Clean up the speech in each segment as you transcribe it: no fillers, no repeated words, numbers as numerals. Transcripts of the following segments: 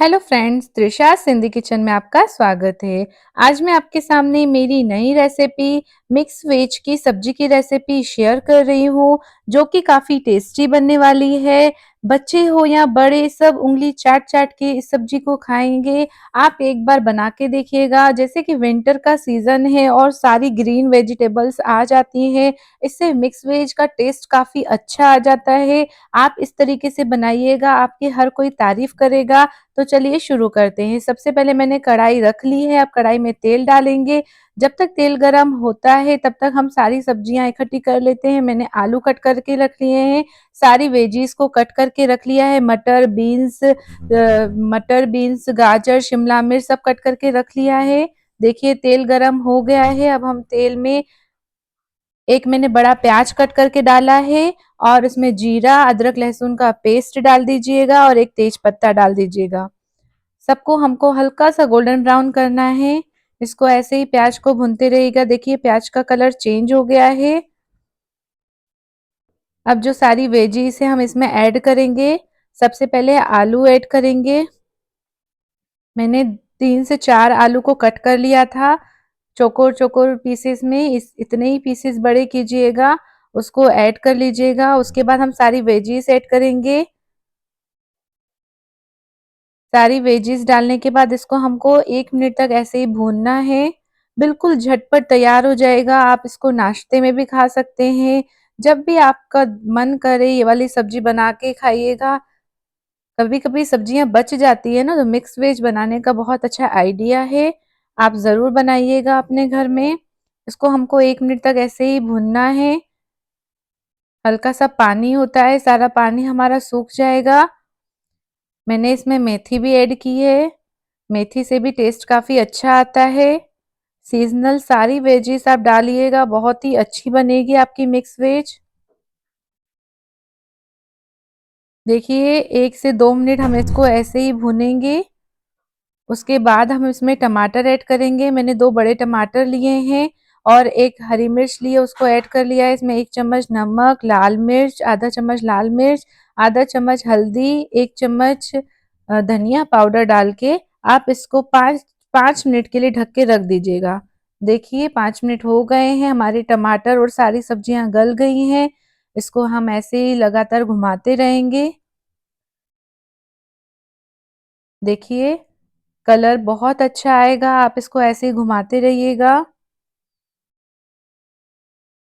Hello friends, Trisha Sindhi kitchen में आपका स्वागत है। आज मैं आपके सामने मेरी नई रेसिपी मिक्स वेज की सब्जी की रेसिपी शेयर कर रही हूँ, जो कि काफ़ी टेस्टी बनने वाली है। बच्चे हो या बड़े, सब उंगली चाट चाट के इस सब्जी को खाएंगे। आप एक बार बना के देखिएगा। जैसे कि विंटर का सीजन है और सारी ग्रीन वेजिटेबल्स आ जाती हैं, इससे मिक्स वेज का टेस्ट काफ़ी अच्छा आ जाता है। आप इस तरीके से बनाइएगा, आपकी हर कोई तारीफ करेगा। तो चलिए शुरू करते हैं। सबसे पहले मैंने कढ़ाई रख ली है। अब कढ़ाई में तेल डालेंगे। जब तक तेल गरम होता है तब तक हम सारी सब्जियां इकट्ठी कर लेते हैं। मैंने आलू कट करके रख लिए हैं, सारी वेजीज को कट करके रख लिया है। मटर बीन्स गाजर शिमला मिर्च सब कट करके रख लिया है। देखिए तेल गरम हो गया है। अब हम तेल में एक मैंने बड़ा प्याज कट करके डाला है और इसमें जीरा अदरक लहसुन का पेस्ट डाल दीजिएगा और एक तेज पत्ता डाल दीजिएगा। सबको हमको हल्का सा गोल्डन ब्राउन करना है। इसको ऐसे ही प्याज को भूनते रहिएगा। देखिए प्याज का कलर चेंज हो गया है। अब जो सारी वेजीज है हम इसमें ऐड करेंगे। सबसे पहले आलू ऐड करेंगे। मैंने 3 से 4 आलू को कट कर लिया था चौकोर चौकोर पीसेस में। इस इतने ही पीसेस बड़े कीजिएगा, उसको ऐड कर लीजिएगा। उसके बाद हम सारी वेजीज ऐड करेंगे। सारी वेजीज डालने के बाद इसको हमको 1 मिनट तक ऐसे ही भूनना है। बिल्कुल झटपट तैयार हो जाएगा। आप इसको नाश्ते में भी खा सकते हैं। जब भी आपका मन करे ये वाली सब्जी बना के खाइएगा। कभी कभी सब्जियां बच जाती है ना, तो मिक्स वेज बनाने का बहुत अच्छा आइडिया है। आप जरूर बनाइएगा अपने घर में। इसको हमको 1 मिनट तक ऐसे ही भूनना है। हल्का सा पानी होता है, सारा पानी हमारा सूख जाएगा। मैंने इसमें मेथी भी ऐड की है। मेथी से भी टेस्ट काफी अच्छा आता है। सीजनल सारी वेजीज आप डालिएगा, बहुत ही अच्छी बनेगी आपकी मिक्स वेज। देखिए 1 से 2 मिनट हम इसको ऐसे ही भूनेंगे। उसके बाद हम इसमें टमाटर ऐड करेंगे। मैंने 2 बड़े टमाटर लिए हैं और एक हरी मिर्च लिए, उसको ऐड कर लिया है। इसमें 1 चम्मच नमक, लाल मिर्च, आधा चम्मच लाल मिर्च, आधा चम्मच हल्दी, 1 चम्मच धनिया पाउडर डाल के आप इसको 5 5 मिनट के लिए ढक के रख दीजिएगा। देखिए 5 मिनट हो गए हैं, हमारे टमाटर और सारी सब्जियां गल गई हैं। इसको हम ऐसे ही लगातार घुमाते रहेंगे। देखिए कलर बहुत अच्छा आएगा, आप इसको ऐसे ही घुमाते रहिएगा।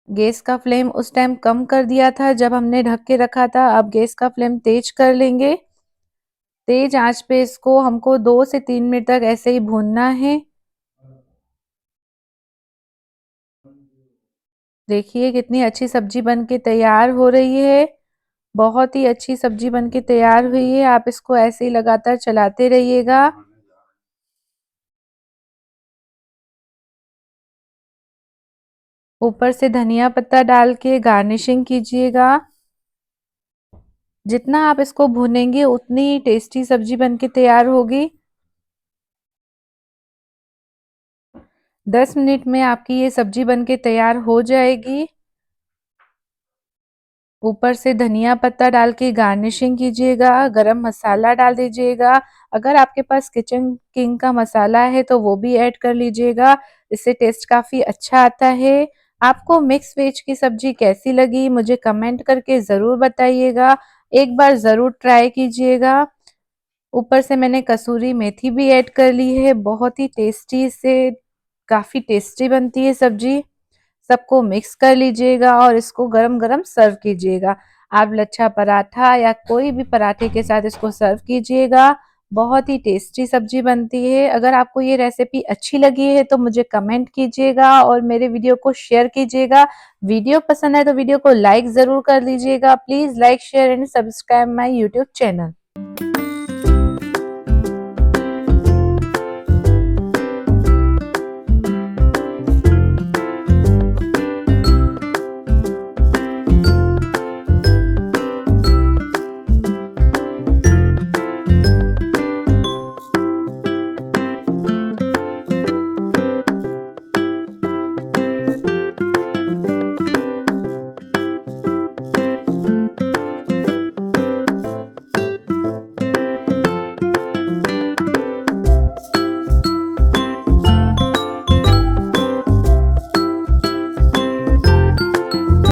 गैस का फ्लेम उस टाइम कम कर दिया था जब हमने ढक के रखा था। अब गैस का फ्लेम तेज कर लेंगे। तेज आंच पे इसको हमको 2 से 3 मिनट तक ऐसे ही भूनना है। देखिए कितनी अच्छी सब्जी बन के तैयार हो रही है। बहुत ही अच्छी सब्जी बन के तैयार हुई है। आप इसको ऐसे ही लगातार चलाते रहिएगा। ऊपर से धनिया पत्ता डाल के गार्निशिंग कीजिएगा। जितना आप इसको भूनेंगे उतनी ही टेस्टी सब्जी बन के तैयार होगी। 10 मिनट में आपकी ये सब्जी बन के तैयार हो जाएगी। ऊपर से धनिया पत्ता डाल के गार्निशिंग कीजिएगा। गरम मसाला डाल दीजिएगा। अगर आपके पास किचन किंग का मसाला है तो वो भी ऐड कर लीजिएगा। इससे टेस्ट काफी अच्छा आता है। आपको मिक्स वेज की सब्जी कैसी लगी मुझे कमेंट करके जरूर बताइएगा। एक बार जरूर ट्राई कीजिएगा। ऊपर से मैंने कसूरी मेथी भी ऐड कर ली है। बहुत ही टेस्टी से काफी टेस्टी बनती है सब्जी। सबको मिक्स कर लीजिएगा और इसको गरम गरम सर्व कीजिएगा। आप लच्छा पराठा या कोई भी पराठे के साथ इसको सर्व कीजिएगा। बहुत ही टेस्टी सब्जी बनती है। अगर आपको ये रेसिपी अच्छी लगी है तो मुझे कमेंट कीजिएगा और मेरे वीडियो को शेयर कीजिएगा। वीडियो पसंद है तो वीडियो को लाइक जरूर कर लीजिएगा। Please like share and subscribe my YouTube channel.